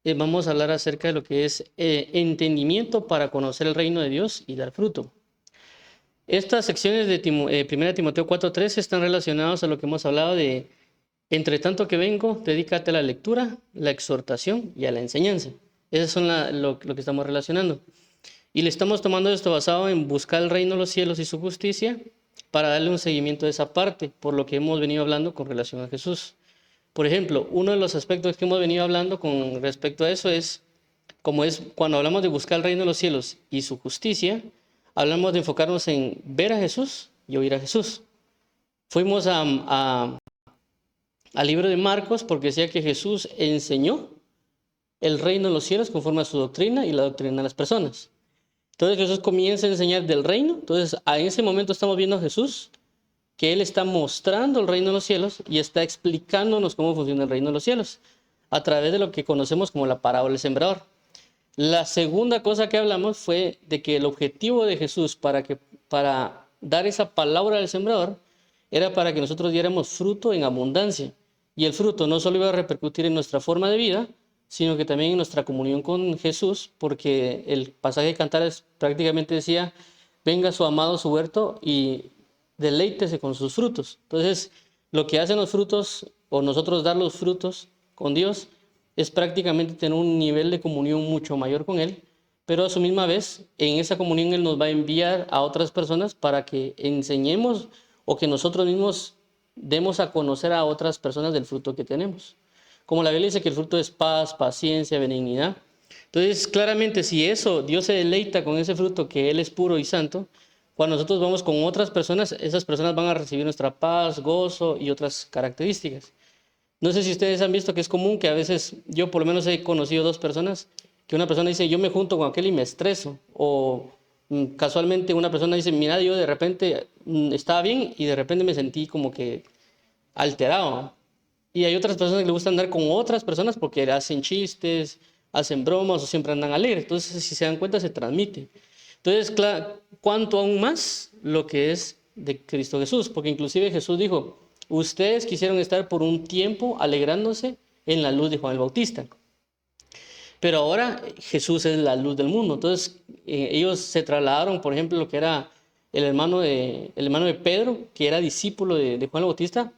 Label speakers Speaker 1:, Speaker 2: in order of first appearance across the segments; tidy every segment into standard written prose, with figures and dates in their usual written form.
Speaker 1: vamos a hablar acerca de lo que es entendimiento para conocer el reino de Dios y dar fruto. Estas secciones de 1 Timoteo 4:13 están relacionadas a lo que hemos hablado de, entre tanto que vengo, dedícate a la lectura, la exhortación y a la enseñanza. Esas son lo que estamos relacionando. Y le estamos tomando esto basado en buscar el reino de los cielos y su justicia para darle un seguimiento de esa parte, por lo que hemos venido hablando con relación a Jesús. Por ejemplo, uno de los aspectos que hemos venido hablando con respecto a eso es, como es cuando hablamos de buscar el reino de los cielos y su justicia, hablamos de enfocarnos en ver a Jesús y oír a Jesús. Fuimos al libro de Marcos porque decía que Jesús enseñó el reino de los cielos conforme a su doctrina y la doctrina de las personas. Entonces Jesús comienza a enseñar del reino. Entonces a ese momento estamos viendo a Jesús que Él está mostrando el reino de los cielos y está explicándonos cómo funciona el reino de los cielos a través de lo que conocemos como la parábola del sembrador. La segunda cosa que hablamos fue de que el objetivo de Jesús para dar esa palabra del sembrador era para que nosotros diéramos fruto en abundancia. Y el fruto no solo iba a repercutir en nuestra forma de vida, sino que también en nuestra comunión con Jesús, porque el pasaje de Cantares prácticamente decía, venga su amado a su huerto y deleítese con sus frutos. Entonces, lo que hacen los frutos, o nosotros dar los frutos con Dios, es prácticamente tener un nivel de comunión mucho mayor con Él, pero a su misma vez, en esa comunión Él nos va a enviar a otras personas para que enseñemos o que nosotros mismos demos a conocer a otras personas del fruto que tenemos. Como la Biblia dice que el fruto es paz, paciencia, benignidad. Entonces, claramente, si eso, Dios se deleita con ese fruto que Él es puro y santo, cuando nosotros vamos con otras personas, esas personas van a recibir nuestra paz, gozo y otras características. No sé si ustedes han visto que es común que a veces, yo por lo menos he conocido dos personas, que una persona dice, yo me junto con aquel y me estreso, o casualmente una persona dice, mira, yo de repente estaba bien y de repente me sentí como que alterado. Y hay otras personas que le gusta andar con otras personas porque hacen chistes, hacen bromas o siempre andan alegres. Entonces, si se dan cuenta, se transmite. Entonces, cuanto aún más lo que es de Cristo Jesús, porque inclusive Jesús dijo, ustedes quisieron estar por un tiempo alegrándose en la luz de Juan el Bautista, pero ahora Jesús es la luz del mundo. Entonces, ellos se trasladaron, por ejemplo, lo que era el hermano de Pedro, que era discípulo de Juan el Bautista,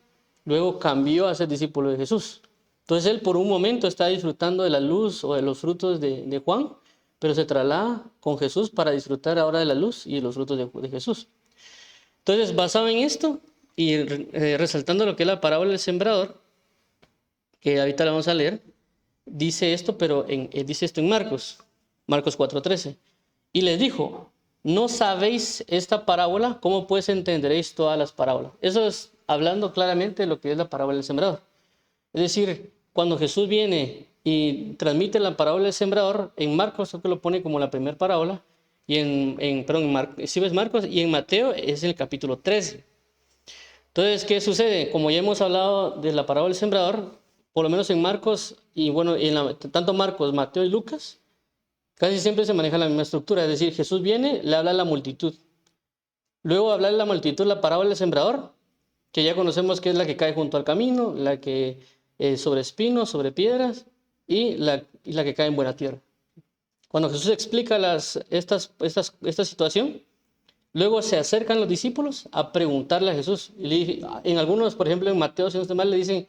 Speaker 1: luego cambió a ser discípulo de Jesús. Entonces, él por un momento está disfrutando de la luz o de los frutos de Juan, pero se traslada con Jesús para disfrutar ahora de la luz y de los frutos de Jesús. Entonces, basado en esto y resaltando lo que es la parábola del sembrador, que ahorita la vamos a leer, dice esto, pero dice esto en Marcos 4:13. Y les dijo, ¿no sabéis esta parábola? ¿Cómo pues entenderéis todas las parábolas? Eso es hablando claramente de lo que es la parábola del sembrador. Es decir, cuando Jesús viene y transmite la parábola del sembrador, en Marcos creo que lo pone como la primera parábola, y si ves Marcos, y en Mateo es el capítulo 13. Entonces, ¿qué sucede? Como ya hemos hablado de la parábola del sembrador, por lo menos en Marcos, y bueno, tanto Marcos, Mateo y Lucas, casi siempre se maneja la misma estructura. Es decir, Jesús viene, le habla a la multitud. Luego habla a la multitud la parábola del sembrador, que ya conocemos que es la que cae junto al camino, la que sobre espinos, sobre piedras, y la que cae en buena tierra. Cuando Jesús explica esta situación, luego se acercan los discípulos a preguntarle a Jesús. En algunos, por ejemplo, en Mateo, si no estoy mal, le dicen,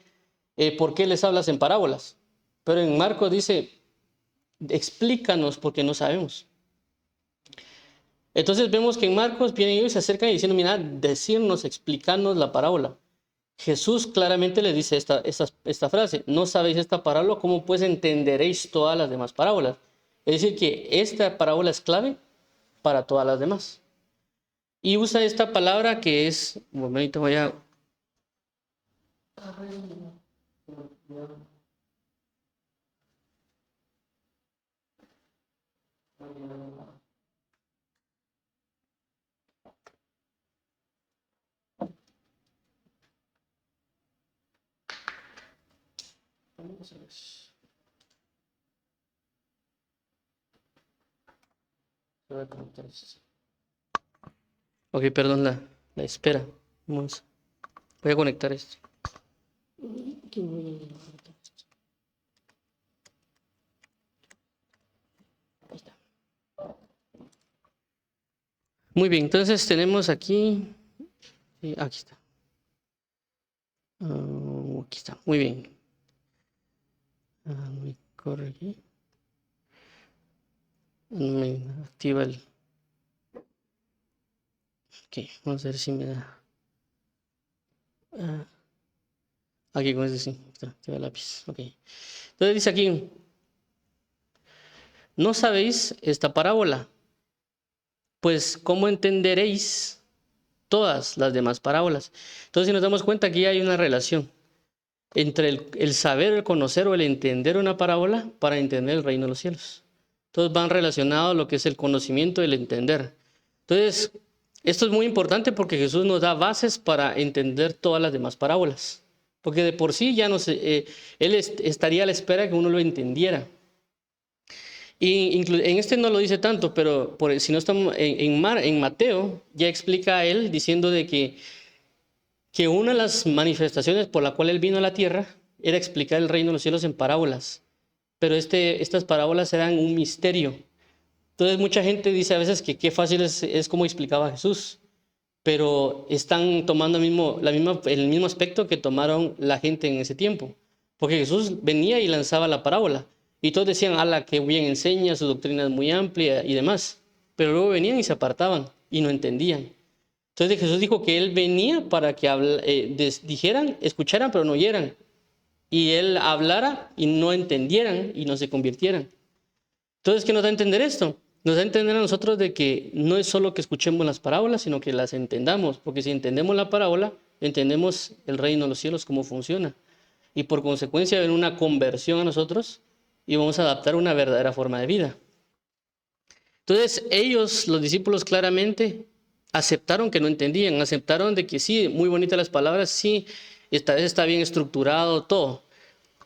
Speaker 1: ¿por qué les hablas en parábolas? Pero en Marcos dice, explícanos porque no sabemos. Entonces vemos que en Marcos vienen ellos y se acercan y diciendo, mira, decirnos, explicarnos la parábola. Jesús claramente les dice esta frase, no sabéis esta parábola, ¿cómo pues entenderéis todas las demás parábolas? Es decir, que esta parábola es clave para todas las demás. Y usa esta palabra que es, un momento voy a... Ok, perdón la espera. Voy a conectar esto. Muy bien, entonces tenemos aquí, aquí está. Aquí está, muy bien. Me corregí. Me activa el... Ok, vamos a ver si me da... aquí con este sí, está, activa el lápiz. Ok. Entonces dice aquí, ¿no sabéis esta parábola? Pues, ¿cómo entenderéis todas las demás parábolas? Entonces, si nos damos cuenta, aquí hay una relación entre el saber, el conocer o el entender una parábola para entender el reino de los cielos. Todos van relacionados lo que es el conocimiento y el entender. Entonces, esto es muy importante porque Jesús nos da bases para entender todas las demás parábolas. Porque de por sí ya no sé, Él estaría a la espera de que uno lo entendiera. Y en este no lo dice tanto, pero si no estamos en Mateo, ya explica a Él diciendo de que una de las manifestaciones por la cual Él vino a la tierra era explicar el reino de los cielos en parábolas. Pero estas parábolas eran un misterio. Entonces mucha gente dice a veces que qué fácil es como explicaba Jesús, pero están tomando el mismo aspecto que tomaron la gente en ese tiempo. Porque Jesús venía y lanzaba la parábola, y todos decían, ala, qué bien enseña, su doctrina es muy amplia y demás. Pero luego venían y se apartaban y no entendían. Entonces Jesús dijo que Él venía para que dijeran, escucharan, pero no oyeran. Y Él hablara y no entendieran y no se convirtieran. Entonces, ¿qué nos da a entender esto? Nos da a entender a nosotros de que no es solo que escuchemos las parábolas, sino que las entendamos. Porque si entendemos la parábola, entendemos el reino de los cielos, cómo funciona. Y por consecuencia, ven una conversión a nosotros y vamos a adaptar una verdadera forma de vida. Entonces, ellos, los discípulos, claramente aceptaron que no entendían, aceptaron de que sí, muy bonitas las palabras, sí, esta vez está bien estructurado todo,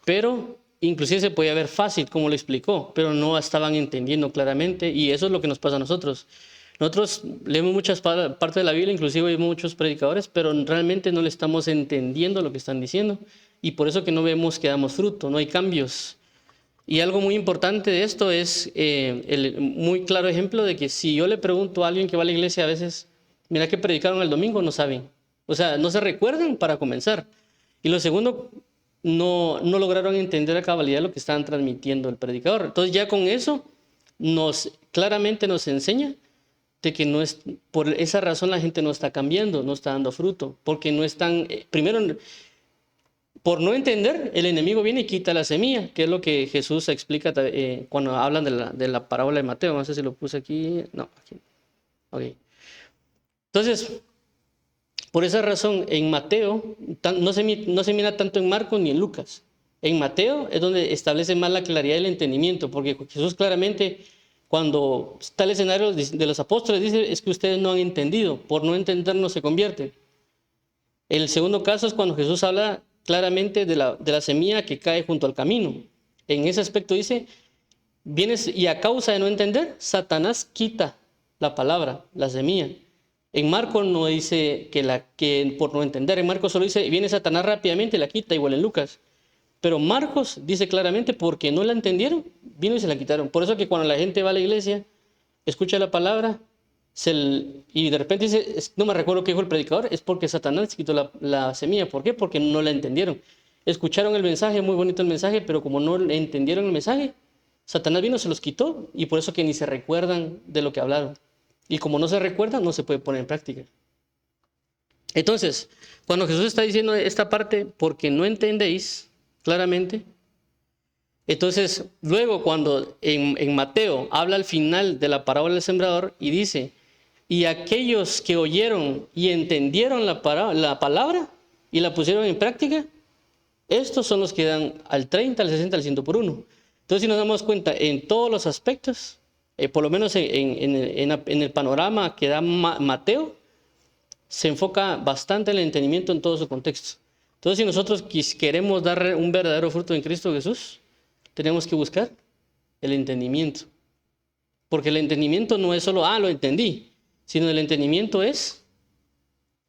Speaker 1: pero inclusive se podía ver fácil como lo explicó, pero no estaban entendiendo claramente, y eso es lo que nos pasa a nosotros. Nosotros leemos muchas partes de la Biblia, inclusive oímos muchos predicadores, pero realmente no le estamos entendiendo lo que están diciendo, y por eso que no vemos que damos fruto, no hay cambios. Y algo muy importante de esto es el muy claro ejemplo de que si yo le pregunto a alguien que va a la iglesia a veces, mira qué predicaron el domingo, no saben. O sea, no se recuerdan para comenzar. Y lo segundo, no lograron entender a cabalidad lo que estaban transmitiendo el predicador. Entonces ya con eso claramente nos enseña de que no es, por esa razón la gente no está cambiando, no está dando fruto, porque no están, primero, por no entender, el enemigo viene y quita la semilla, que es lo que Jesús explica cuando hablan de la parábola de Mateo. No sé si lo puse aquí. No, aquí. Ok. Entonces, por esa razón, en Mateo, no se mira tanto en Marcos ni en Lucas. En Mateo es donde establece más la claridad del entendimiento, porque Jesús claramente, cuando está el escenario de los apóstoles, dice, es que ustedes no han entendido, por no entender no se convierten. El segundo caso es cuando Jesús habla claramente de la semilla que cae junto al camino. En ese aspecto dice, vienes y a causa de no entender, Satanás quita la palabra, la semilla. En Marcos no dice que por no entender, en Marcos solo dice, viene Satanás rápidamente y la quita, igual en Lucas. Pero Marcos dice claramente, porque no la entendieron, vino y se la quitaron. Por eso que cuando la gente va a la iglesia, escucha la palabra, y de repente dice, no me recuerdo qué dijo el predicador, es porque Satanás quitó la semilla. ¿Por qué? Porque no la entendieron. Escucharon el mensaje, muy bonito el mensaje, pero como no entendieron el mensaje, Satanás vino, se los quitó, y por eso que ni se recuerdan de lo que hablaron. Y como no se recuerdan, no se puede poner en práctica. Entonces, cuando Jesús está diciendo esta parte, porque no entendéis claramente, entonces luego cuando en Mateo habla al final de la parábola del sembrador y dice, y aquellos que oyeron y entendieron la palabra y la pusieron en práctica, estos son los que dan al 30, al 60, al 100 por uno. Entonces, si nos damos cuenta en todos los aspectos, por lo menos en el panorama que da Mateo, se enfoca bastante el entendimiento en todo su contexto. Entonces, si nosotros queremos dar un verdadero fruto en Cristo Jesús, tenemos que buscar el entendimiento. Porque el entendimiento no es solo, lo entendí, sino el entendimiento es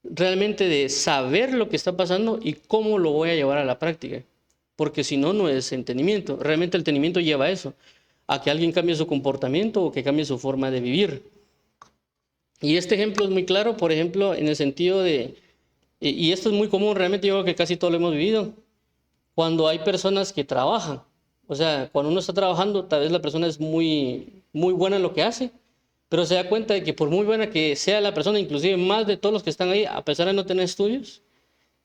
Speaker 1: realmente de saber lo que está pasando y cómo lo voy a llevar a la práctica. Porque si no, no es entendimiento. Realmente el entendimiento lleva a eso, a que alguien cambie su comportamiento o que cambie su forma de vivir. Y este ejemplo es muy claro, por ejemplo, en el sentido de, y esto es muy común, realmente yo creo que casi todos lo hemos vivido, cuando hay personas que trabajan. O sea, cuando uno está trabajando, tal vez la persona es muy buena en lo que hace, pero se da cuenta de que por muy buena que sea la persona, inclusive más de todos los que están ahí, a pesar de no tener estudios,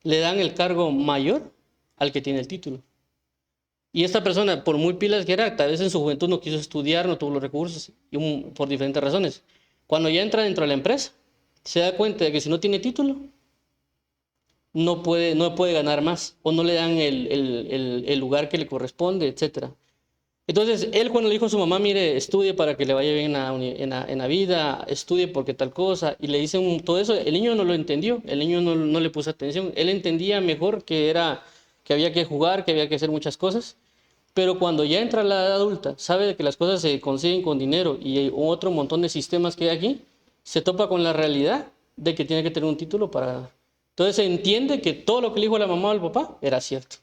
Speaker 1: le dan el cargo mayor al que tiene el título. Y esta persona, por muy pilas que era, tal vez en su juventud no quiso estudiar, no tuvo los recursos, por diferentes razones. Cuando ya entra dentro de la empresa, se da cuenta de que si no tiene título, no puede ganar más, o no le dan el lugar que le corresponde, etc. Entonces, él cuando le dijo a su mamá, mire, estudie para que le vaya bien en la vida, estudie porque tal cosa, y le dicen todo eso, el niño no lo entendió, el niño no le puso atención, él entendía mejor que había que jugar, que había que hacer muchas cosas, pero cuando ya entra a la edad adulta, sabe de que las cosas se consiguen con dinero y hay otro montón de sistemas que hay aquí, se topa con la realidad de que tiene que tener un título para... Entonces se entiende que todo lo que le dijo la mamá o el papá era cierto.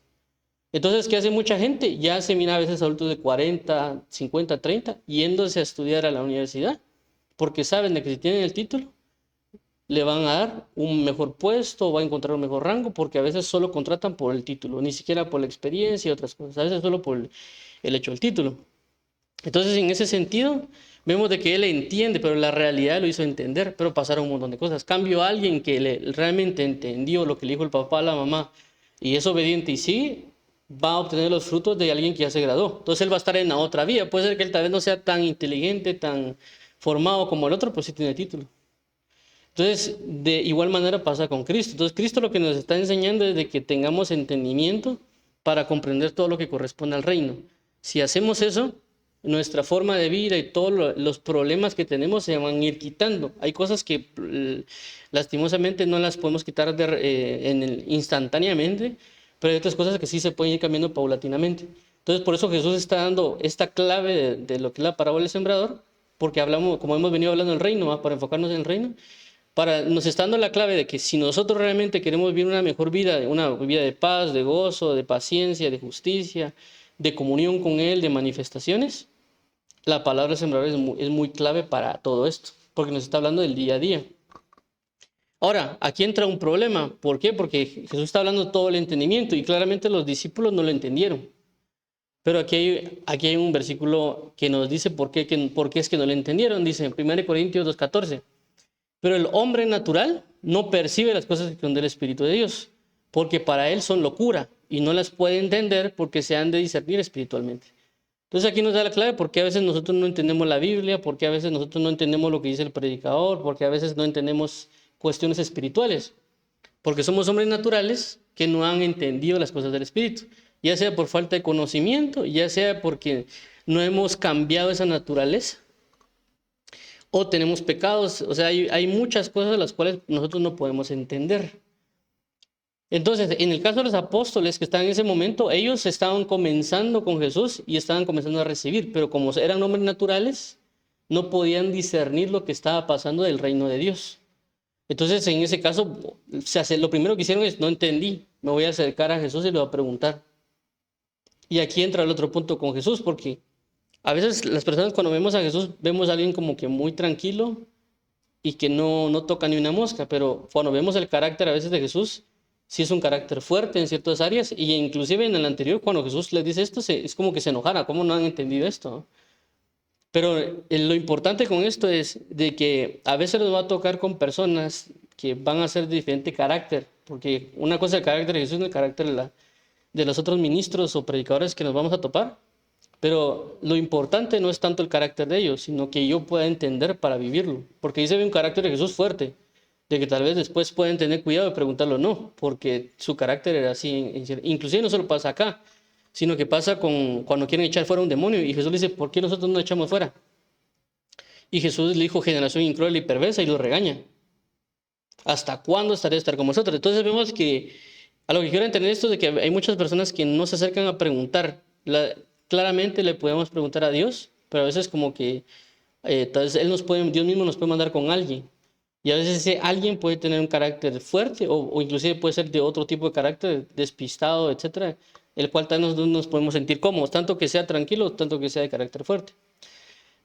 Speaker 1: Entonces, ¿qué hace mucha gente? Ya se mira a veces adultos de 40, 50, 30, yéndose a estudiar a la universidad, porque saben de que si tienen el título, le van a dar un mejor puesto, va a encontrar un mejor rango, porque a veces solo contratan por el título, ni siquiera por la experiencia y otras cosas, a veces solo por el hecho del título. Entonces, en ese sentido, vemos de que él entiende, pero la realidad lo hizo entender, pero pasaron un montón de cosas. Cambio a alguien que realmente entendió lo que le dijo el papá a la mamá y es obediente y sí, va a obtener los frutos de alguien que ya se graduó. Entonces, él va a estar en la otra vía. Puede ser que él tal vez no sea tan inteligente, tan formado como el otro, pero sí tiene título. Entonces, de igual manera pasa con Cristo. Entonces, Cristo lo que nos está enseñando es de que tengamos entendimiento para comprender todo lo que corresponde al reino. Si hacemos eso, nuestra forma de vida y todos los problemas que tenemos se van a ir quitando. Hay cosas que lastimosamente no las podemos quitar instantáneamente, pero hay otras cosas que sí se pueden ir cambiando paulatinamente. Entonces, por eso Jesús está dando esta clave de lo que es la parábola del sembrador, porque hablamos, como hemos venido hablando del reino, ¿va? Para enfocarnos en el reino, nos está dando la clave de que si nosotros realmente queremos vivir una mejor vida, una vida de paz, de gozo, de paciencia, de justicia, de comunión con Él, de manifestaciones, la palabra sembrador es muy clave para todo esto, porque nos está hablando del día a día. Ahora, aquí entra un problema. ¿Por qué? Porque Jesús está hablando todo el entendimiento y claramente los discípulos no lo entendieron. Pero aquí hay un versículo que nos dice por qué es que no lo entendieron. Dice en 1 Corintios 2:14. Pero el hombre natural no percibe las cosas que son del Espíritu de Dios, porque para él son locura y no las puede entender porque se han de discernir espiritualmente. Entonces aquí nos da la clave por qué a veces nosotros no entendemos la Biblia, por qué a veces nosotros no entendemos lo que dice el predicador, por qué a veces no entendemos cuestiones espirituales, porque somos hombres naturales que no han entendido las cosas del Espíritu, ya sea por falta de conocimiento, ya sea porque no hemos cambiado esa naturaleza, o tenemos pecados, o sea, hay muchas cosas de las cuales nosotros no podemos entender. Entonces, en el caso de los apóstoles que estaban en ese momento, ellos estaban comenzando con Jesús y estaban comenzando a recibir, pero como eran hombres naturales, no podían discernir lo que estaba pasando del reino de Dios. Entonces, en ese caso, lo primero que hicieron es, no entendí, me voy a acercar a Jesús y le voy a preguntar. Y aquí entra el otro punto con Jesús, porque a veces las personas cuando vemos a Jesús, vemos a alguien como que muy tranquilo y que no toca ni una mosca, pero cuando vemos el carácter a veces de Jesús, sí es un carácter fuerte en ciertas áreas, y inclusive en el anterior, cuando Jesús les dice esto, es como que se enojara, ¿cómo no han entendido esto? Pero lo importante con esto es de que a veces nos va a tocar con personas que van a ser de diferente carácter, porque una cosa es el carácter de Jesús y el carácter de los otros ministros o predicadores que nos vamos a topar, pero lo importante no es tanto el carácter de ellos, sino que yo pueda entender para vivirlo, porque ahí se ve un carácter de Jesús fuerte, de que tal vez después pueden tener cuidado de preguntarlo no, porque su carácter era así. Inclusive no solo pasa acá, sino que pasa cuando quieren echar fuera un demonio y Jesús le dice, ¿por qué nosotros no echamos fuera? Y Jesús le dijo, generación incruel y perversa, y lo regaña. ¿Hasta cuándo estaré estar con vosotros? Entonces vemos que a lo que quiero entender esto es de que hay muchas personas que no se acercan a preguntar. Claramente le podemos preguntar a Dios, pero a veces como que tal vez Dios mismo nos puede mandar con alguien. Y a veces ese alguien puede tener un carácter fuerte o inclusive puede ser de otro tipo de carácter, despistado, etcétera, el cual tal vez no nos podemos sentir cómodos, tanto que sea tranquilo, tanto que sea de carácter fuerte.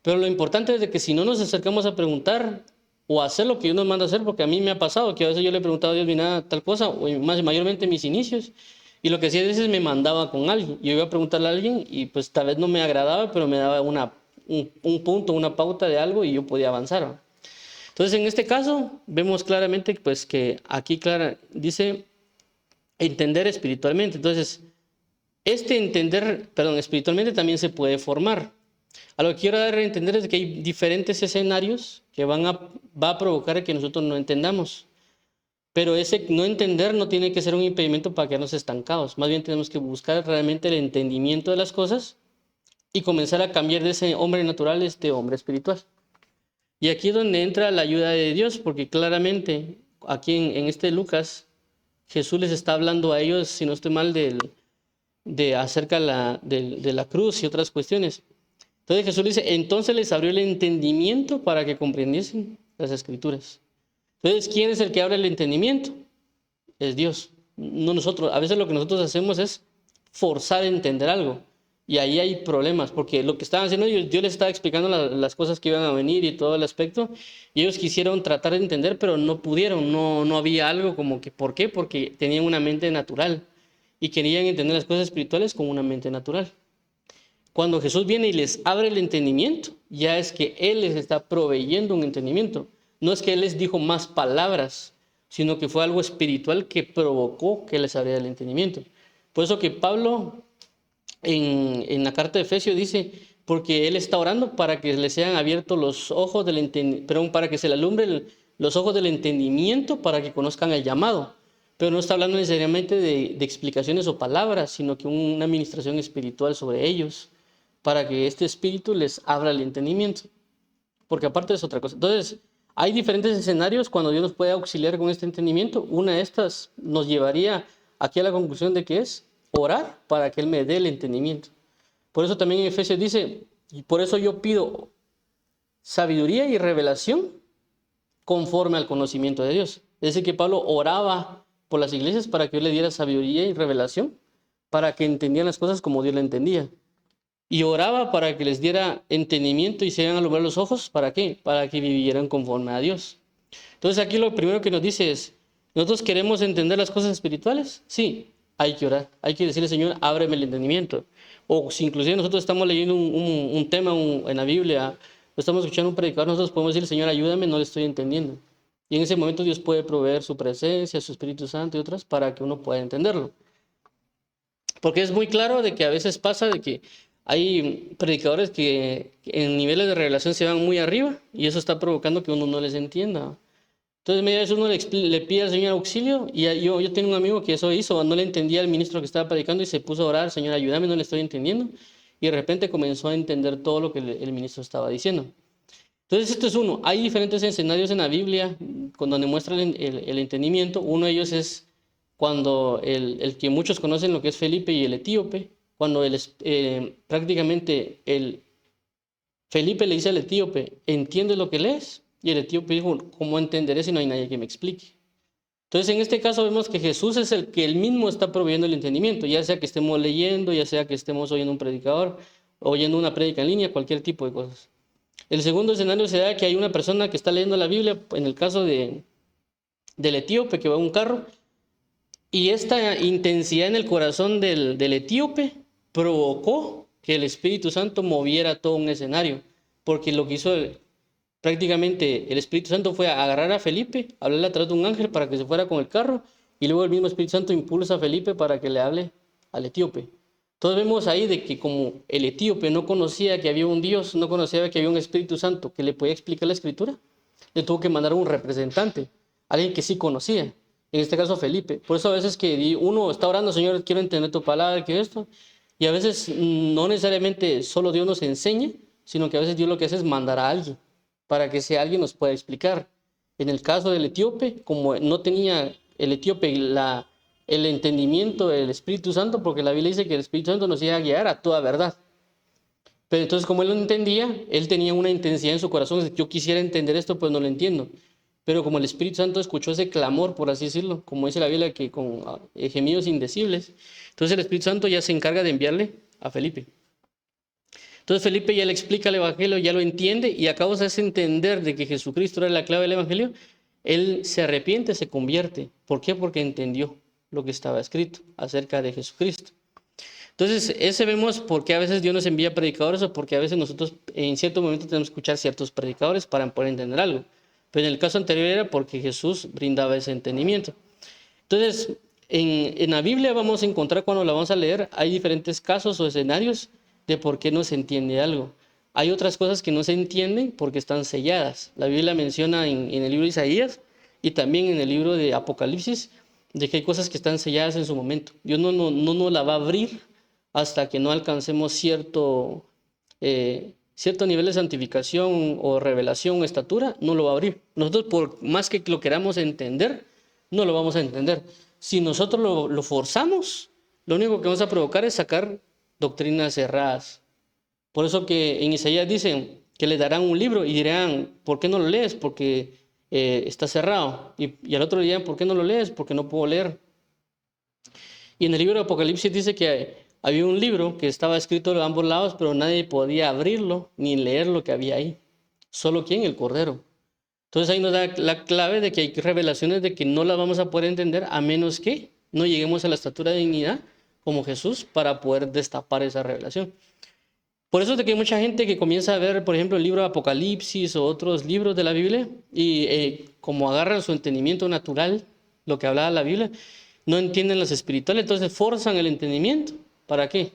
Speaker 1: Pero lo importante es de que si no nos acercamos a preguntar, o hacer lo que Dios nos manda hacer, porque a mí me ha pasado que a veces yo le he preguntado a Dios, mira, tal cosa, o mayormente en mis inicios, y lo que hacía a veces me mandaba con alguien. Yo iba a preguntarle a alguien y pues tal vez no me agradaba, pero me daba un punto, una pauta de algo y yo podía avanzar, ¿no? Entonces, en este caso, vemos claramente pues, que aquí dice entender espiritualmente. Entonces, este entender, perdón, espiritualmente también se puede formar. A lo que quiero dar a entender es que hay diferentes escenarios que va a provocar que nosotros no entendamos. Pero ese no entender no tiene que ser un impedimento para quedarnos estancados. Más bien tenemos que buscar realmente el entendimiento de las cosas y comenzar a cambiar de ese hombre natural a este hombre espiritual. Y aquí es donde entra la ayuda de Dios, porque claramente aquí en este Lucas, Jesús les está hablando a ellos, si no estoy mal, acerca de la cruz y otras cuestiones. Entonces Jesús dice, entonces les abrió el entendimiento para que comprendiesen las Escrituras. Entonces, ¿quién es el que abre el entendimiento? Es Dios, no nosotros. A veces lo que nosotros hacemos es forzar a entender algo. Y ahí hay problemas, porque lo que estaban haciendo ellos, Dios les estaba explicando las cosas que iban a venir y todo el aspecto, y ellos quisieron tratar de entender, pero no pudieron, no había algo como que, ¿por qué? Porque tenían una mente natural, y querían entender las cosas espirituales con una mente natural. Cuando Jesús viene y les abre el entendimiento, ya es que Él les está proveyendo un entendimiento. No es que Él les dijo más palabras, sino que fue algo espiritual que provocó que les abriera el entendimiento. Por eso que Pablo en la carta de Efesios dice, porque Él está orando para que les sean abiertos los ojos para que se le alumbre los ojos del entendimiento para que conozcan el llamado. Pero no está hablando necesariamente de explicaciones o palabras, sino que una administración espiritual sobre ellos, para que este espíritu les abra el entendimiento. Porque aparte es otra cosa. Entonces, hay diferentes escenarios cuando Dios nos puede auxiliar con este entendimiento. Una de estas nos llevaría aquí a la conclusión de que es orar para que Él me dé el entendimiento. Por eso también en Efesios dice, y por eso yo pido sabiduría y revelación conforme al conocimiento de Dios. Es decir, que Pablo oraba por las iglesias para que Dios le diera sabiduría y revelación, para que entendieran las cosas como Dios la entendía. Y oraba para que les diera entendimiento y se hagan alumbrar los ojos. ¿Para qué? Para que vivieran conforme a Dios. Entonces aquí lo primero que nos dice es, ¿nosotros queremos entender las cosas espirituales? Sí, hay que orar. Hay que decirle, Señor, ábreme el entendimiento. O si inclusive nosotros estamos leyendo un tema en la Biblia, o estamos escuchando un predicador, nosotros podemos decir, Señor, ayúdame, no le estoy entendiendo. Y en ese momento Dios puede proveer su presencia, su Espíritu Santo y otras para que uno pueda entenderlo. Porque es muy claro de que a veces pasa de que hay predicadores que en niveles de revelación se van muy arriba y eso está provocando que uno no les entienda. Entonces, media vez uno le pide al Señor auxilio y yo tengo un amigo que eso hizo, no le entendía al ministro que estaba predicando y se puso a orar, Señor, ayúdame, no le estoy entendiendo. Y de repente comenzó a entender todo lo que el ministro estaba diciendo. Entonces, esto es uno. Hay diferentes escenarios en la Biblia donde muestra el entendimiento. Uno de ellos es cuando el que muchos conocen lo que es Felipe y el etíope, cuando prácticamente Felipe le dice al etíope, ¿entiendes lo que lees? Y el etíope dijo, ¿cómo entenderé si no hay nadie que me explique? Entonces, en este caso vemos que Jesús es el que él mismo está proveyendo el entendimiento, ya sea que estemos leyendo, ya sea que estemos oyendo un predicador, oyendo una prédica en línea, cualquier tipo de cosas. El segundo escenario se da que hay una persona que está leyendo la Biblia, en el caso del etíope que va en un carro, y esta intensidad en el corazón del etíope provocó que el Espíritu Santo moviera todo un escenario, porque lo que hizo prácticamente el Espíritu Santo fue a agarrar a Felipe, hablarle a través de un ángel para que se fuera con el carro, y luego el mismo Espíritu Santo impulsa a Felipe para que le hable al etíope. Entonces vemos ahí de que como el etíope no conocía que había un Dios, no conocía que había un Espíritu Santo que le podía explicar la Escritura, le tuvo que mandar un representante, alguien que sí conocía, en este caso Felipe. Por eso a veces que uno está orando, Señor, quiero entender tu palabra, quiero esto, y a veces no necesariamente solo Dios nos enseña, sino que a veces Dios lo que hace es mandar a alguien, para que ese alguien nos pueda explicar. En el caso del etíope, como no tenía el etíope el entendimiento del Espíritu Santo, porque la Biblia dice que el Espíritu Santo nos iba a guiar a toda verdad. Pero entonces, como él lo entendía, él tenía una intensidad en su corazón, yo quisiera entender esto, pues no lo entiendo. Pero como el Espíritu Santo escuchó ese clamor, por así decirlo, como dice la Biblia, que con gemidos indecibles, entonces el Espíritu Santo ya se encarga de enviarle a Felipe. Entonces Felipe ya le explica el Evangelio, ya lo entiende, y a causa de ese entender de que Jesucristo era la clave del Evangelio, él se arrepiente, se convierte. ¿Por qué? Porque entendió lo que estaba escrito acerca de Jesucristo. Entonces, ese vemos por qué a veces Dios nos envía predicadores o porque a veces nosotros en cierto momento tenemos que escuchar ciertos predicadores para poder entender algo. Pero en el caso anterior era porque Jesús brindaba ese entendimiento. Entonces, en la Biblia vamos a encontrar, cuando la vamos a leer, hay diferentes casos o escenarios de por qué no se entiende algo. Hay otras cosas que no se entienden porque están selladas. La Biblia menciona en el libro de Isaías y también en el libro de Apocalipsis de que hay cosas que están selladas en su momento. Dios no nos la va a abrir hasta que no alcancemos cierto nivel de santificación o revelación o estatura, no lo va a abrir. Nosotros, por más que lo queramos entender, no lo vamos a entender. Si nosotros lo forzamos, lo único que vamos a provocar es sacar doctrinas erradas. Por eso que en Isaías dicen que le darán un libro y dirán, ¿por qué no lo lees? Porque está cerrado. Y al otro día, ¿por qué no lo lees? Porque no puedo leer. Y en el libro de Apocalipsis dice que había un libro que estaba escrito de ambos lados, pero nadie podía abrirlo ni leer lo que había ahí. ¿Solo quién? El Cordero. Entonces ahí nos da la clave de que hay revelaciones de que no las vamos a poder entender a menos que no lleguemos a la estatura de dignidad como Jesús para poder destapar esa revelación. Por eso es de que hay mucha gente que comienza a ver, por ejemplo, el libro de Apocalipsis o otros libros de la Biblia y como agarran su entendimiento natural, lo que hablaba la Biblia, no entienden las espirituales, entonces forzan el entendimiento. ¿Para qué?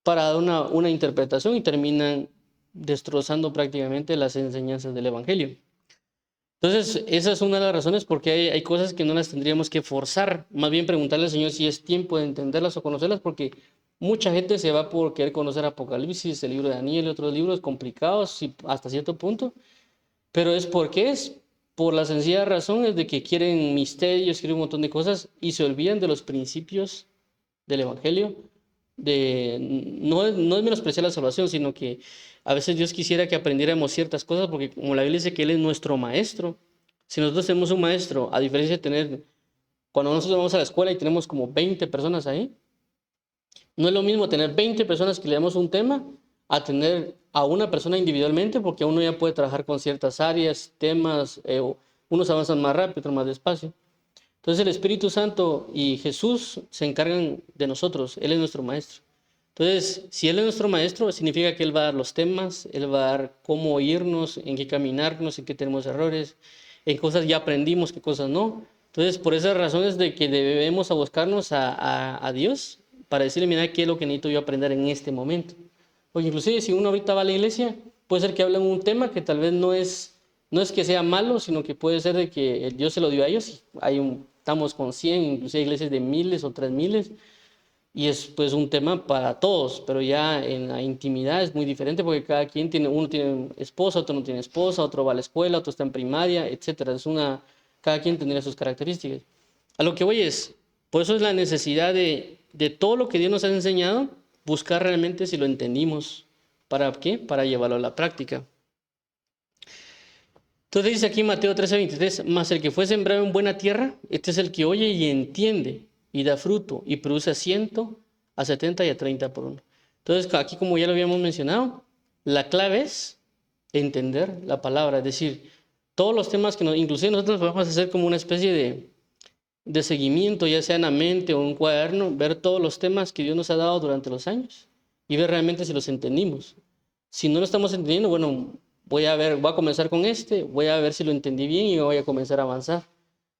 Speaker 1: Para dar una interpretación y terminan destrozando prácticamente las enseñanzas del Evangelio. Entonces, esa es una de las razones por qué hay cosas que no las tendríamos que forzar. Más bien preguntarle al Señor si es tiempo de entenderlas o conocerlas, porque mucha gente se va por querer conocer Apocalipsis, el libro de Daniel y otros libros complicados hasta cierto punto. Pero es por la sencilla razón es de que quieren misterios, quieren un montón de cosas y se olvidan de los principios del Evangelio. No es menospreciar la salvación, sino que a veces Dios quisiera que aprendiéramos ciertas cosas, porque como la Biblia dice que Él es nuestro maestro, si nosotros tenemos un maestro, a diferencia de cuando nosotros vamos a la escuela y tenemos como 20 personas ahí, no es lo mismo tener 20 personas que le damos un tema a tener a una persona individualmente, porque uno ya puede trabajar con ciertas áreas, temas, unos avanzan más rápido, otros más despacio. Entonces el Espíritu Santo y Jesús se encargan de nosotros, Él es nuestro maestro. Entonces, si Él es nuestro maestro, significa que Él va a dar los temas, Él va a dar cómo oírnos, en qué caminarnos, en qué tenemos errores, en cosas ya aprendimos, qué cosas no. Entonces, por esas razones de que debemos a buscarnos a Dios para decirle, mira, qué es lo que necesito yo aprender en este momento. O inclusive si uno ahorita va a la iglesia, puede ser que hablen un tema que tal vez no es que sea malo, sino que puede ser de que Dios se lo dio a ellos. Estamos con 100, inclusive iglesias de miles o 3000, y es pues un tema para todos, pero ya en la intimidad es muy diferente porque cada quien uno tiene esposa, otro no tiene esposa, otro va a la escuela, otro está en primaria, etcétera. Cada quien tendría sus características. A lo que voy por eso es la necesidad de todo lo que Dios nos ha enseñado, buscar realmente si lo entendimos. ¿Para qué? Para llevarlo a la práctica. Entonces dice aquí Mateo 13:23, mas el que fue sembrado en buena tierra, este es el que oye y entiende y da fruto y produce a 100, a 70 y a 30 por uno. Entonces aquí, como ya lo habíamos mencionado, la clave es entender la palabra, es decir, todos los temas que inclusive nosotros podemos hacer como una especie de seguimiento, ya sea en la mente o en un cuaderno, ver todos los temas que Dios nos ha dado durante los años y ver realmente si los entendimos. Si no lo estamos entendiendo, bueno, voy a comenzar con voy a ver si lo entendí bien y voy a comenzar a avanzar.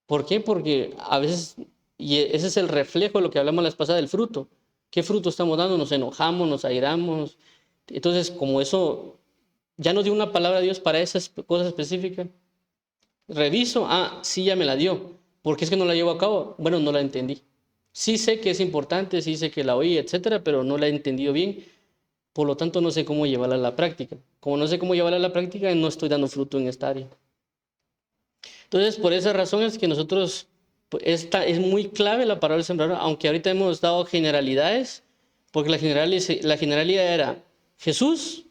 Speaker 1: ¿Por qué? Porque a veces, y ese es el reflejo de lo que hablamos la vez pasada del fruto. ¿Qué fruto estamos dando? Nos enojamos, nos airamos. Entonces, como eso, ya nos dio una palabra de Dios para esas cosas específicas. Reviso, sí, ya me la dio. ¿Por qué es que no la llevo a cabo? Bueno, no la entendí. Sí sé que es importante, sí sé que la oí, etcétera, pero no la he entendido bien. Por lo tanto, no sé cómo llevarla a la práctica. Como no sé cómo llevarla a la práctica, no estoy dando fruto en esta área. Entonces, por esas razones que nosotros, es muy clave la parábola del sembrador, aunque ahorita hemos dado generalidades, porque la generalidad era, Jesús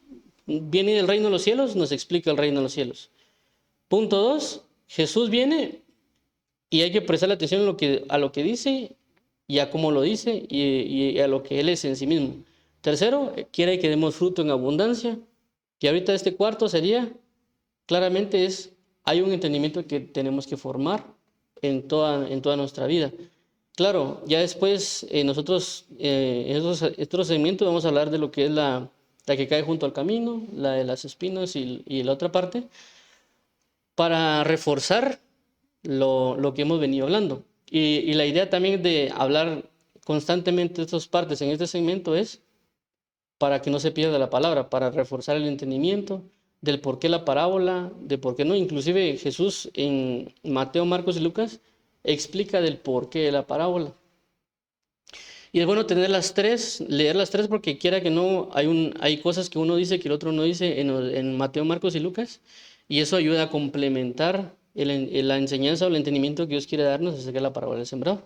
Speaker 1: viene del reino de los cielos, nos explica el reino de los cielos. Punto 2, Jesús viene y hay que prestarle atención a lo que dice y a cómo lo dice y a lo que Él es en sí mismo. Tercero, quiere que demos fruto en abundancia. Y ahorita este cuarto sería, claramente hay un entendimiento que tenemos que formar en toda nuestra vida. Claro, ya después nosotros en estos segmentos vamos a hablar de lo que es la que cae junto al camino, la de las espinas y la otra parte, para reforzar lo que hemos venido hablando. Y la idea también de hablar constantemente de estas partes en este segmento es para que no se pierda la palabra, para reforzar el entendimiento del por qué la parábola, de por qué no. Inclusive Jesús en Mateo, Marcos y Lucas explica del por qué de la parábola. Y es bueno tener las tres, leer las tres, porque quiera que no, hay cosas que uno dice que el otro no dice en Mateo, Marcos y Lucas, y eso ayuda a complementar la enseñanza o el entendimiento que Dios quiere darnos acerca de la parábola del sembrador.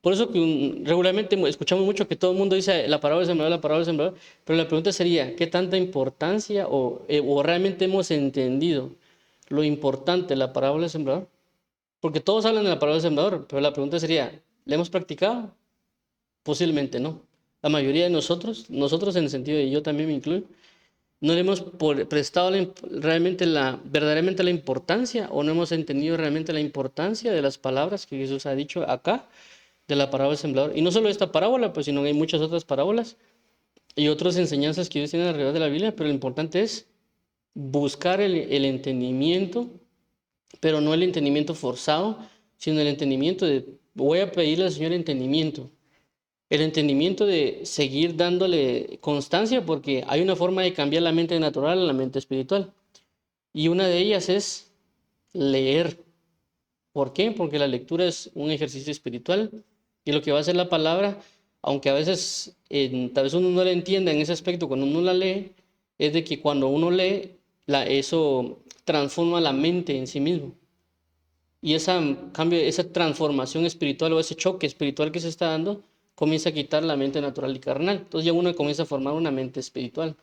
Speaker 1: Por eso que regularmente escuchamos mucho que todo el mundo dice la parábola del sembrador, la parábola del sembrador, pero la pregunta sería, ¿qué tanta importancia o realmente hemos entendido lo importante de la parábola del sembrador? Porque todos hablan de la parábola del sembrador, pero la pregunta sería, ¿la hemos practicado? Posiblemente no. La mayoría de nosotros en el sentido de yo también me incluyo, no le hemos prestado verdaderamente la importancia o no hemos entendido realmente la importancia de las palabras que Jesús ha dicho acá de la parábola del sembrador. Y no solo esta parábola, pues, sino que hay muchas otras parábolas y otras enseñanzas que Dios tiene alrededor de la Biblia, pero lo importante es buscar el entendimiento, pero no el entendimiento forzado, sino el entendimiento voy a pedirle al Señor entendimiento. El entendimiento de seguir dándole constancia, porque hay una forma de cambiar la mente natural a la mente espiritual. Y una de ellas es leer. ¿Por qué? Porque la lectura es un ejercicio espiritual. Y lo que va a hacer la palabra, aunque a veces tal vez uno no la entienda en ese aspecto cuando uno la lee, es de que cuando uno lee, eso transforma la mente en sí mismo. Y esa transformación espiritual o ese choque espiritual que se está dando, comienza a quitar la mente natural y carnal. Entonces ya uno comienza a formar una mente espiritual.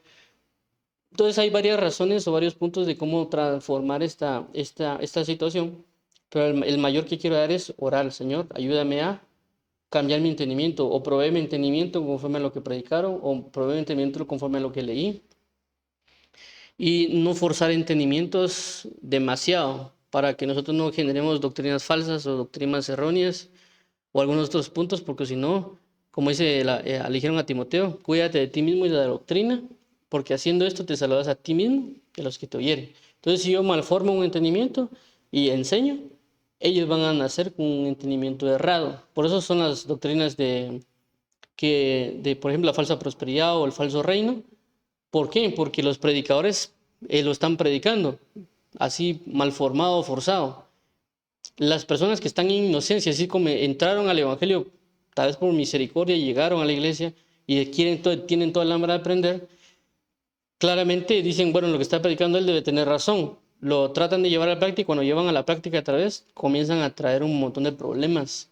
Speaker 1: Entonces hay varias razones o varios puntos de cómo transformar esta situación, pero el mayor que quiero dar es orar, Señor, ayúdame a cambiar mi entendimiento, o provee mi entendimiento conforme a lo que predicaron, o provee mi entendimiento conforme a lo que leí, y no forzar entendimientos demasiado para que nosotros no generemos doctrinas falsas o doctrinas erróneas o algunos otros puntos, porque si no, como dice, le dijeron a Timoteo, cuídate de ti mismo y de la doctrina, porque haciendo esto te salvarás a ti mismo y a los que te oyeren. Entonces, si yo malformo un entendimiento y enseño, ellos van a nacer con un entendimiento errado. Por eso son las doctrinas de por ejemplo, la falsa prosperidad o el falso reino. ¿Por qué? Porque los predicadores lo están predicando, así malformado, forzado. Las personas que están en inocencia, así como entraron al evangelio, tal vez por misericordia, llegaron a la iglesia y tienen toda el hambre de aprender, claramente dicen, bueno, lo que está predicando él debe tener razón. Lo tratan de llevar a la práctica y cuando llevan a la práctica otra vez, comienzan a traer un montón de problemas.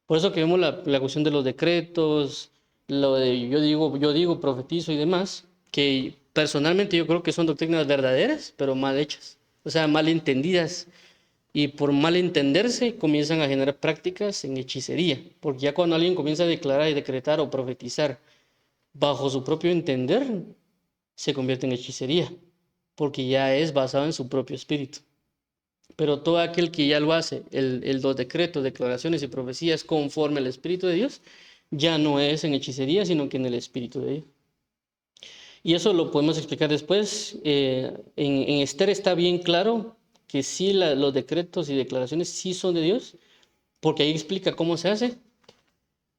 Speaker 1: Por eso que vemos la cuestión de los decretos, lo de yo digo, profetizo y demás, que personalmente yo creo que son doctrinas verdaderas, pero mal hechas, o sea, mal entendidas. Y por mal entenderse comienzan a generar prácticas en hechicería, porque ya cuando alguien comienza a declarar y decretar o profetizar bajo su propio entender, se convierte en hechicería, porque ya es basado en su propio espíritu. Pero todo aquel que ya lo hace, los decretos, declaraciones y profecías conforme al Espíritu de Dios, ya no es en hechicería, sino que en el Espíritu de Dios. Y eso lo podemos explicar después. En Esther está bien claro que sí, los decretos y declaraciones sí son de Dios, porque ahí explica cómo se hace,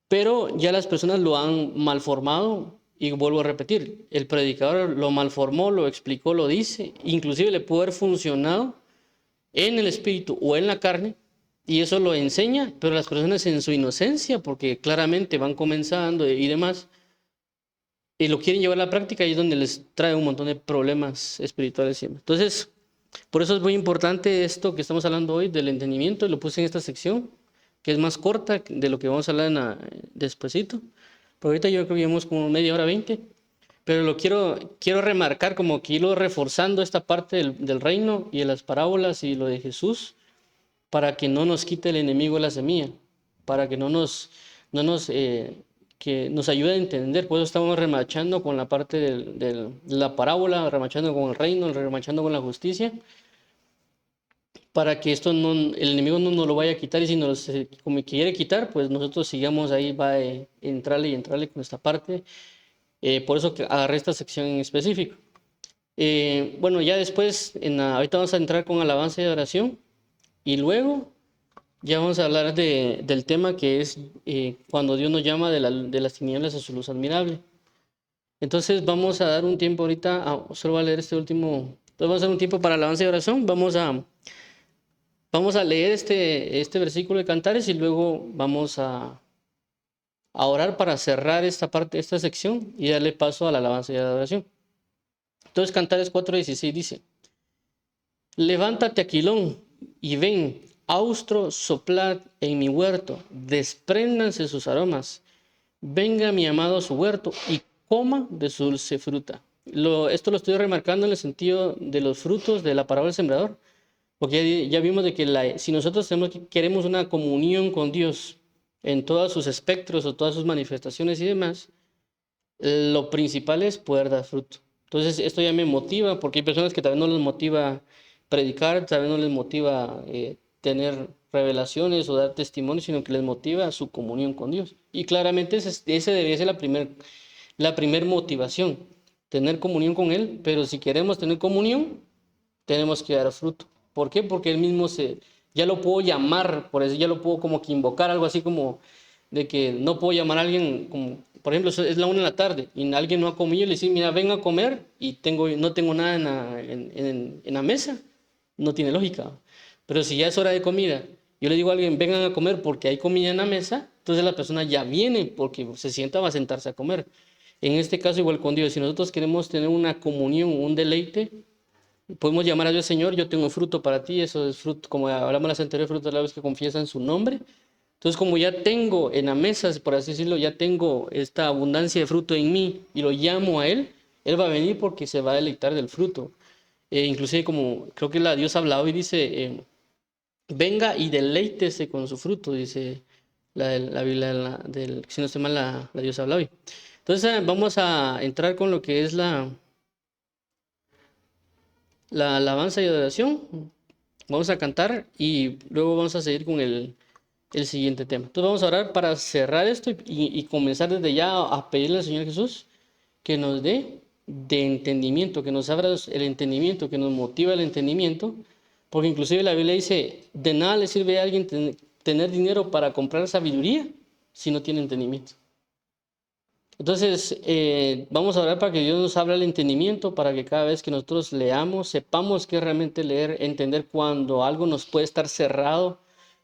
Speaker 1: pero ya las personas lo han malformado, y vuelvo a repetir, el predicador lo malformó, lo explicó, lo dice, inclusive le puede haber funcionado en el espíritu o en la carne, y eso lo enseña, pero las personas en su inocencia, porque claramente van comenzando y demás, y lo quieren llevar a la práctica, y es donde les trae un montón de problemas espirituales siempre. Entonces, por eso es muy importante esto que estamos hablando hoy del entendimiento, y lo puse en esta sección, que es más corta de lo que vamos a hablar despuesito. Pero ahorita yo creo que llevamos como media hora, 20. Pero lo quiero remarcar, como que irlo reforzando esta parte del reino y de las parábolas y lo de Jesús, para que no nos quite el enemigo la semilla, para que que nos ayude a entender. Por eso estamos remachando con la parte de la parábola, remachando con el reino, remachando con la justicia, para que esto no, el enemigo no nos lo vaya a quitar, y si nos como quiere quitar, pues nosotros sigamos ahí, va a entrarle y entrarle con esta parte. Por eso que agarré esta sección en específico. Bueno, ya después, ahorita vamos a entrar con alabanza y adoración, y luego ya vamos a hablar del tema que es cuando Dios nos llama de las tinieblas a su luz admirable. Entonces vamos a dar un tiempo ahorita, solo voy a leer este último, entonces vamos a dar un tiempo para alabanza y oración, vamos a leer este versículo de Cantares, y luego vamos a orar para cerrar esta parte, esta sección, y darle paso a la alabanza y a la adoración. Entonces Cantares 4:16 dice: levántate, Aquilón, y ven, austro, soplad en mi huerto, despréndanse sus aromas, venga mi amado a su huerto y coma de su dulce fruta. Esto lo estoy remarcando en el sentido de los frutos de la parábola del sembrador, porque ya vimos de que si nosotros queremos una comunión con Dios en todos sus espectros o todas sus manifestaciones y demás, lo principal es poder dar fruto. Entonces esto ya me motiva, porque hay personas que tal vez no les motiva predicar, tal vez no les motiva tener revelaciones o dar testimonio, sino que les motiva su comunión con Dios. Y claramente ese debería ser la primer motivación, tener comunión con Él. Pero si queremos tener comunión, tenemos que dar fruto. ¿Por qué? Porque Él mismo ya lo puedo llamar, por eso ya lo puedo como que invocar, algo así como de que no puedo llamar a alguien, como, por ejemplo, es la 1 de la tarde y alguien no ha comido, y le dice: mira, ven a comer, y no tengo nada en la mesa. No tiene lógica. Pero si ya es hora de comida, yo le digo a alguien: vengan a comer porque hay comida en la mesa, entonces la persona ya viene porque se sienta, va a sentarse a comer. En este caso igual con Dios, si nosotros queremos tener una comunión, un deleite, podemos llamar a Dios: Señor, yo tengo fruto para ti. Eso es fruto, como hablamos las anteriores, fruto de labios que confiesan su nombre. Entonces, como ya tengo en la mesa, por así decirlo, ya tengo esta abundancia de fruto en mí y lo llamo a Él, Él va a venir porque se va a deleitar del fruto. Inclusive, como creo que Dios ha hablado y dice: venga y deleítese con su fruto, dice la Biblia, si no estoy mal, la Dios ha hablado hoy. Entonces, vamos a entrar con lo que es la alabanza y adoración. Vamos a cantar y luego vamos a seguir con el siguiente tema. Entonces vamos a orar para cerrar esto y comenzar desde ya a pedirle al Señor Jesús que nos dé de entendimiento, que nos abra el entendimiento, que nos motive el entendimiento, porque inclusive la Biblia dice: de nada le sirve a alguien tener dinero para comprar sabiduría si no tiene entendimiento. Entonces vamos a orar para que Dios nos abra el entendimiento, para que cada vez que nosotros leamos, sepamos qué realmente leer, entender cuando algo nos puede estar cerrado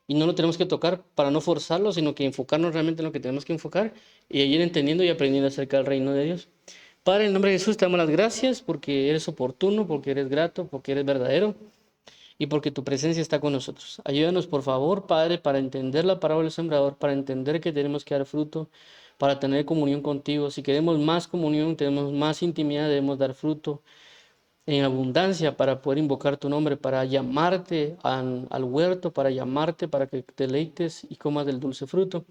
Speaker 1: y no lo tenemos que tocar, para no forzarlo, sino que enfocarnos realmente en lo que tenemos que enfocar y ir entendiendo y aprendiendo acerca del reino de Dios. Padre, en el nombre de Jesús te damos las gracias porque eres oportuno, porque eres grato, porque eres verdadero y porque tu presencia está con nosotros. Ayúdanos, por favor, Padre, para entender la parábola del sembrador, para entender que tenemos que dar fruto, para tener comunión contigo. Si queremos más comunión, tenemos más intimidad, debemos dar fruto en abundancia para poder invocar tu nombre, para llamarte al huerto, para llamarte, para que te deleites y comas del dulce fruto.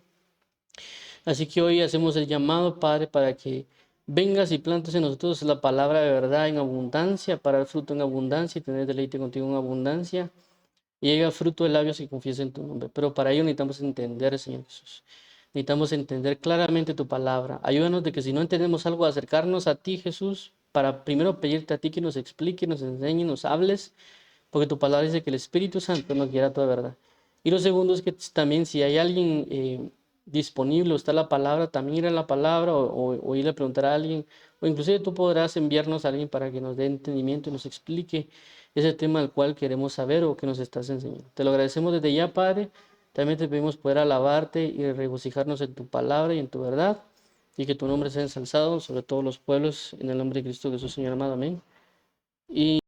Speaker 1: Así que hoy hacemos el llamado, Padre, para que vengas y plantes en nosotros la palabra de verdad en abundancia, para dar fruto en abundancia y tener deleite contigo en abundancia. Y llega fruto de labios que confiesen tu nombre. Pero para ello necesitamos entender, Señor Jesús. Necesitamos entender claramente tu palabra. Ayúdanos de que si no entendemos algo, acercarnos a ti, Jesús, para primero pedirte a ti que nos explique, nos enseñe, nos hables, porque tu palabra dice que el Espíritu Santo nos guiará a toda verdad. Y lo segundo es que también, si hay alguien disponible o está la palabra, también ir a la palabra o ir a preguntar a alguien, o inclusive tú podrás enviarnos a alguien para que nos dé entendimiento y nos explique ese tema al cual queremos saber o que nos estás enseñando. Te lo agradecemos desde ya, Padre. También te pedimos poder alabarte y regocijarnos en tu palabra y en tu verdad, y que tu nombre sea ensalzado sobre todos los pueblos, en el nombre de Cristo Jesús, Señor amado. Amén. Y